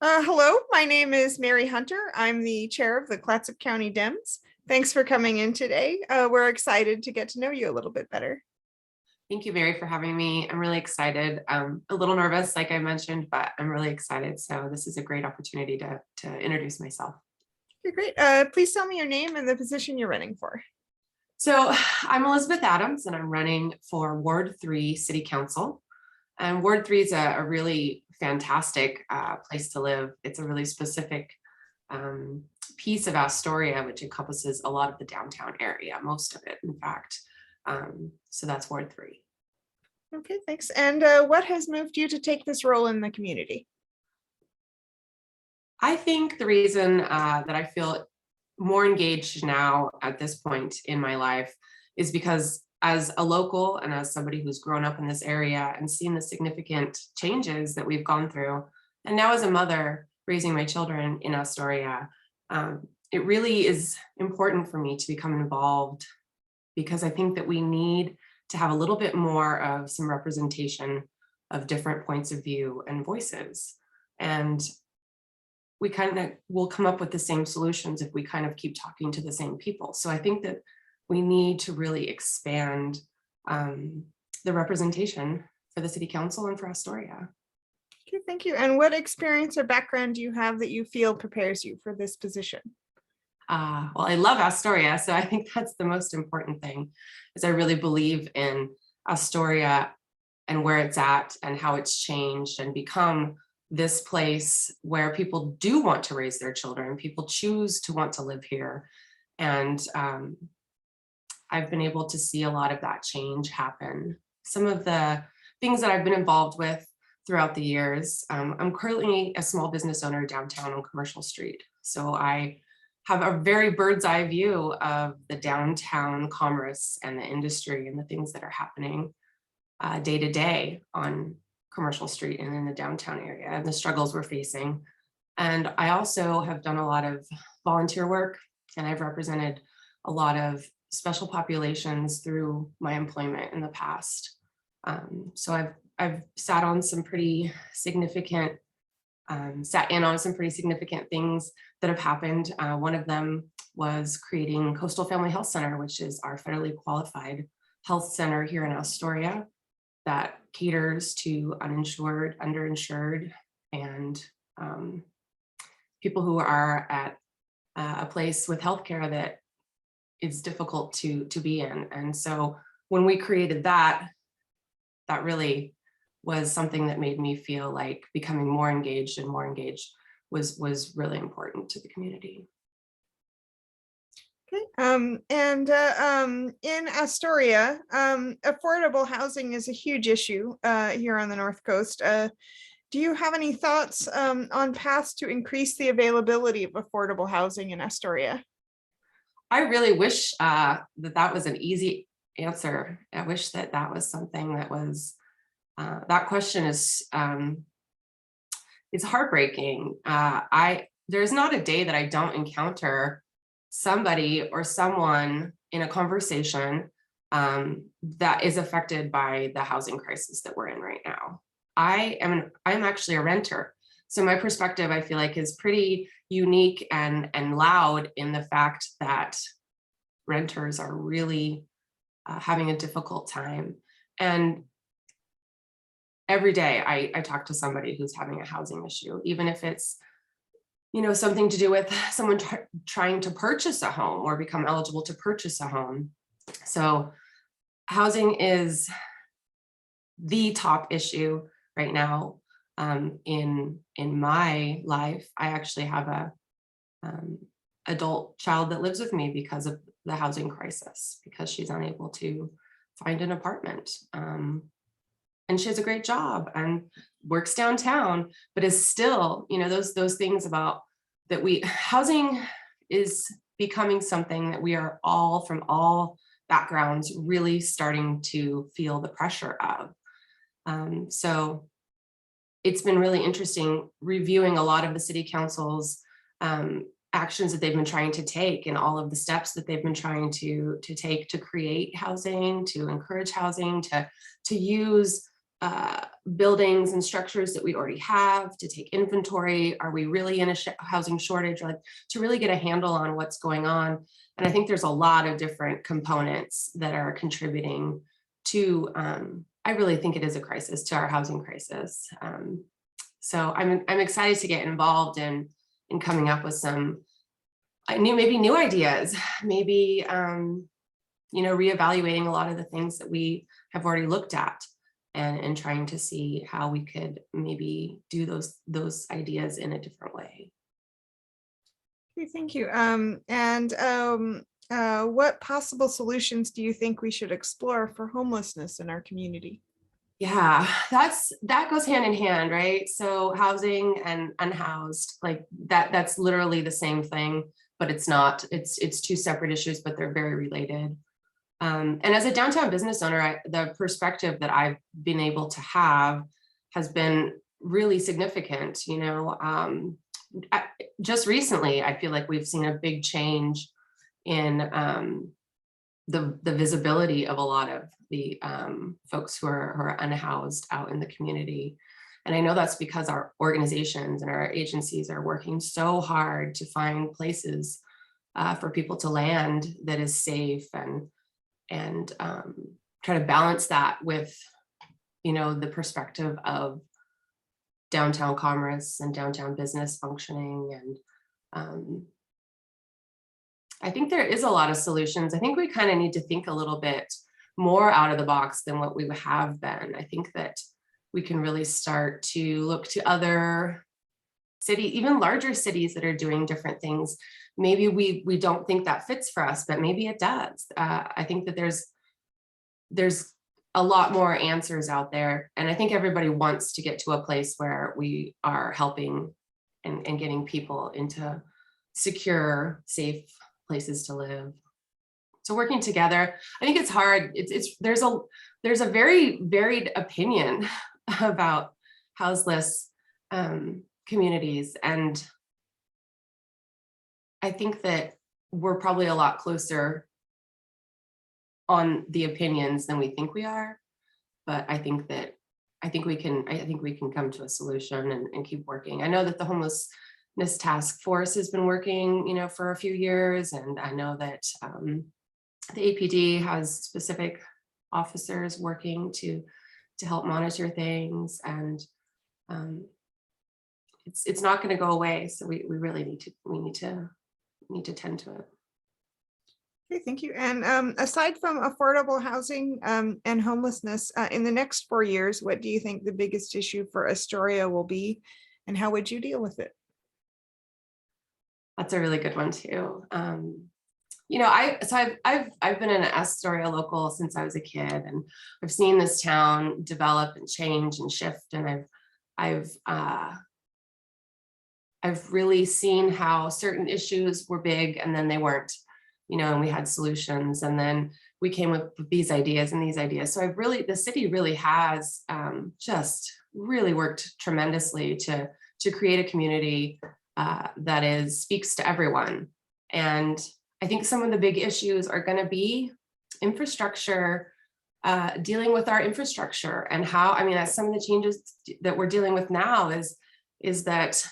Hello, my name is Mary Hunter. I'm the chair of the Clatsop County Dems. Thanks for coming in today. We're excited to get to know you a little bit better. Thank you, Mary, for having me. I'm really excited. I'm a little nervous, like I mentioned, but I'm really excited. So this is a great opportunity to introduce myself. Okay, great. Please tell me your name and the position you're running for. So I'm Elizabeth Adams, and I'm running for Ward 3 City Council. And Ward 3 is a really fantastic place to live. It's a really specific piece of Astoria, which encompasses a lot of the downtown area, most of it, in fact. So that's Ward 3. Okay, thanks. And what has moved you to take this role in the community? I think the reason that I feel more engaged now at this point in my life is because as a local and as somebody who's grown up in this area and seen the significant changes that we've gone through, and now as a mother raising my children in Astoria, it really is important for me to become involved because I think that we need to have a little bit more of some representation of different points of view and voices. And we kind of will come up with the same solutions if we kind of keep talking to the same people. So I think that we need to really expand the representation for the city council and for Astoria. Okay, thank you. And what experience or background do you have that you feel prepares you for this position? Well, I love Astoria, so I think that's the most important thing, is I really believe in Astoria and where it's at and how it's changed and become this place where people do want to raise their children. People choose to want to live here. And I've been able to see a lot of that change happen. Some of the things that I've been involved with throughout the years, I'm currently a small business owner downtown on Commercial Street. So I have a very bird's eye view of the downtown commerce and the industry and the things that are happening day to day on Commercial Street and in the downtown area and the struggles we're facing. And I also have done a lot of volunteer work, and I've represented a lot of special populations through my employment in the past. So I've sat on some pretty significant, sat in on some pretty significant things that have happened. One of them was creating Coastal Family Health Center, which is our federally qualified health center here in Astoria that caters to uninsured, underinsured, and people who are at a place with healthcare that is difficult to be in. And so when we created that, that really was something that made me feel like becoming more engaged was really important to the community. Okay. In Astoria, affordable housing is a huge issue here on the North Coast. Do you have any thoughts on paths to increase the availability of affordable housing in Astoria? I really wish that was an easy answer. I wish that was something that was, that question is, it's heartbreaking. There's not a day that I don't encounter somebody or someone in a conversation that is affected by the housing crisis that we're in right now. I'm actually a renter. So my perspective, I feel like, is pretty unique and loud in the fact that renters are really having a difficult time. And every day I talk to somebody who's having a housing issue, even if it's, you know, something to do with someone trying to purchase a home or become eligible to purchase a home. So housing is the top issue right now in my life. I actually have a adult child that lives with me because of the housing crisis, because she's unable to find an apartment. And she has a great job and works downtown, but is still, you know, those things about that housing is becoming something that we are all, from all backgrounds, really starting to feel the pressure of. So it's been really interesting reviewing a lot of the city council's actions that they've been trying to take and all of the steps that they've been trying to take to create housing, to encourage housing, to use buildings and structures that we already have to take inventory. Are we really in a housing shortage? Like, to really get a handle on what's going on. And I think there's a lot of different components that are contributing to, I really think it is a crisis, to our housing crisis. So I'm excited to get involved in coming up with some maybe new ideas, maybe reevaluating a lot of the things that we have already looked at, and trying to see how we could maybe do those ideas in a different way. Okay, thank you. What possible solutions do you think we should explore for homelessness in our community? Yeah, that goes hand in hand, right? So housing and unhoused, like that's literally the same thing, but it's not. It's two separate issues, but they're very related. And as a downtown business owner, the perspective that I've been able to have has been really significant. Just recently, I feel like we've seen a big change in the visibility of a lot of the folks who are unhoused out in the community. And I know that's because our organizations and our agencies are working so hard to find places for people to land that is safe, and try to balance that with, the perspective of downtown commerce and downtown business functioning. And I think there is a lot of solutions. I think we kind of need to think a little bit more out of the box than what we have been. I think that we can really start to look to other cities, even larger cities that are doing different things. Maybe we don't think that fits for us, but maybe it does. I think that there's a lot more answers out there. And I think everybody wants to get to a place where we are helping and getting people into secure, safe places to live. So working together, I think it's hard. There's a very varied opinion about houseless communities. And I think that we're probably a lot closer on the opinions than we think we are. But I think we can come to a solution and keep working. I know that the homelessness task force has been working, for a few years. And I know that the APD has specific officers working to help monitor things, and it's not going to go away. So we really need to tend to it. Okay, thank you. And aside from affordable housing and homelessness, in the next 4 years, what do you think the biggest issue for Astoria will be, and how would you deal with it? That's a really good one too. I've been an Astoria local since I was a kid, and I've seen this town develop and change and shift, and I've really seen how certain issues were big and then they weren't, and we had solutions, and then we came with these ideas and these ideas. So the city really has just really worked tremendously to create a community that speaks to everyone. And I think some of the big issues are going to be infrastructure, dealing with our infrastructure, and how, that's some of the changes that we're dealing with now is that,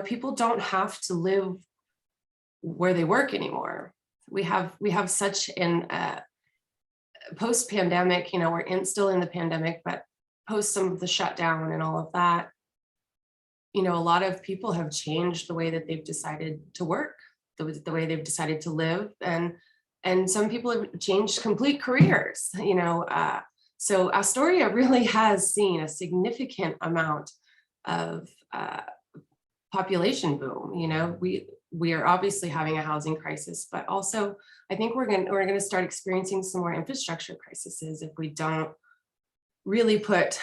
people don't have to live where they work anymore. We have such an post-pandemic, we're still in the pandemic, but post some of the shutdown and all of that, a lot of people have changed the way that they've decided to work, the way they've decided to live, and some people have changed complete careers. So Astoria really has seen a significant amount of population boom. We are obviously having a housing crisis, but also I think we're going to start experiencing some more infrastructure crises if we don't really put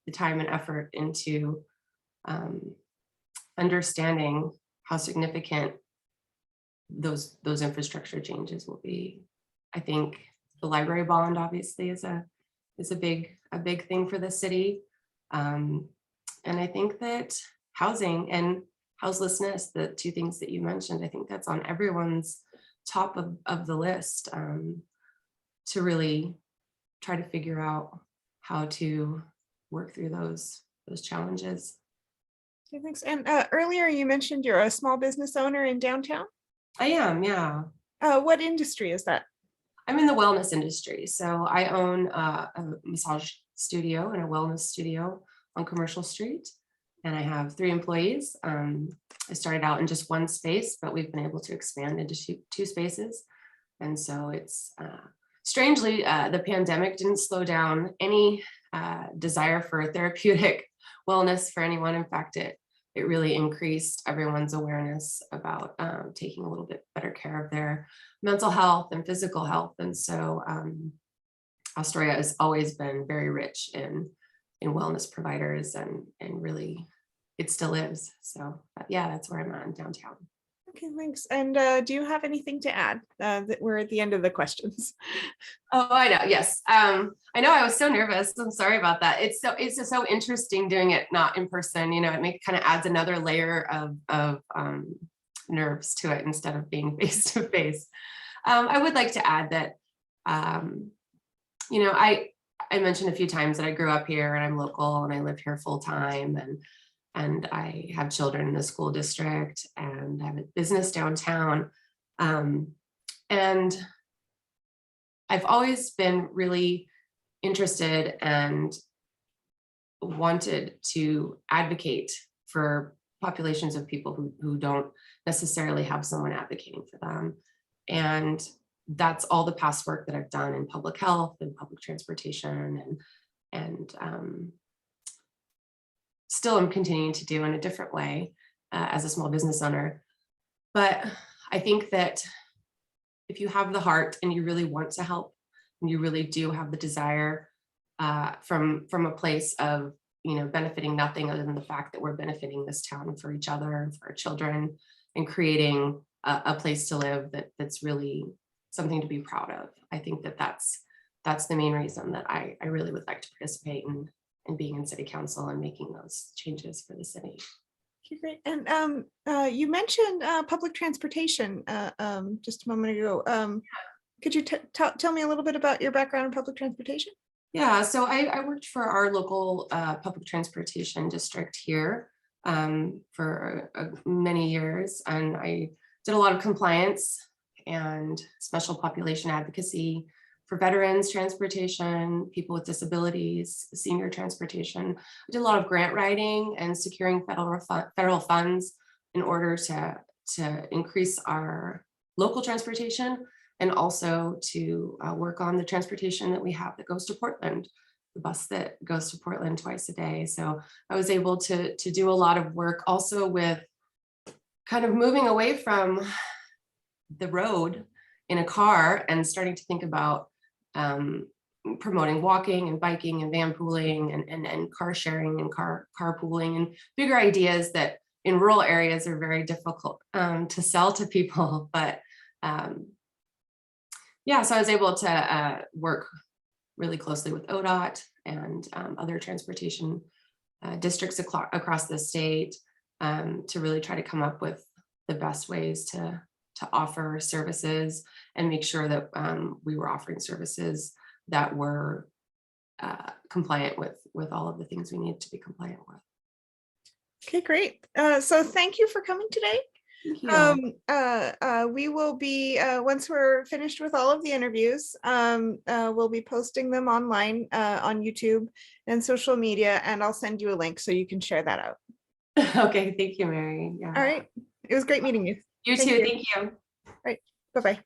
the time and effort into understanding how significant those infrastructure changes will be. I think the library bond obviously is a big thing for the city, and I think that housing and houselessness, the two things that you mentioned, I think that's on everyone's top of the list, to really try to figure out how to work through those challenges. Okay, thanks. And earlier you mentioned you're a small business owner in downtown. I am, yeah. What industry is that? I'm in the wellness industry. So I own a massage studio and a wellness studio on Commercial Street. And I have 3 employees. I started out in just 1 space, but we've been able to expand into 2 spaces. And so it's strangely, the pandemic didn't slow down any desire for therapeutic wellness for anyone. In fact, it really increased everyone's awareness about taking a little bit better care of their mental health and physical health. And so Astoria has always been very rich in wellness providers, and really it still is. So yeah, that's where I'm at in downtown. Okay, thanks. And do you have anything to add? That we're at the end of the questions. Oh, I know. Yes. I know I was so nervous. I'm sorry about that. It's just so interesting doing it not in person. You know, it kind of adds another layer of nerves to it instead of being face to face. I would like to add that, you know, I mentioned a few times that I grew up here and I'm local and I live here full time, and I have children in the school district and I have a business downtown. And I've always been really interested and wanted to advocate for populations of people who don't necessarily have someone advocating for them. And that's all the past work that I've done in public health and public transportation, and still I'm continuing to do in a different way as a small business owner. But I think that if you have the heart and you really want to help, and you really do have the desire from a place of, you know, benefiting nothing other than the fact that we're benefiting this town for each other and for our children, and creating a place to live that's really something to be proud of. I think that that's the main reason that I really would like to participate in being in city council and making those changes for the city. Okay, great. And you mentioned public transportation just a moment ago. Could you tell me a little bit about your background in public transportation? Yeah, so I worked for our local public transportation district here for many years, and I did a lot of compliance and special population advocacy for veterans transportation, people with disabilities, senior transportation. I did a lot of grant writing and securing federal funds in order to increase our local transportation, and also to work on the transportation that we have that goes to Portland, the bus that goes to Portland twice a day. So I was able to do a lot of work also with kind of moving away from the road in a car and starting to think about promoting walking and biking and van pooling and car sharing and carpooling, and bigger ideas that in rural areas are very difficult to sell to people. But yeah, so I was able to work really closely with ODOT and other transportation districts across the state to really try to come up with the best ways to offer services and make sure that we were offering services that were compliant with all of the things we need to be compliant with. Okay, great. So thank you for coming today. We will be, once we're finished with all of the interviews, we'll be posting them online on YouTube and social media, and I'll send you a link so you can share that out. Okay, thank you, Mary. Yeah. All right. It was great meeting you. You too, thank you. All right, bye-bye.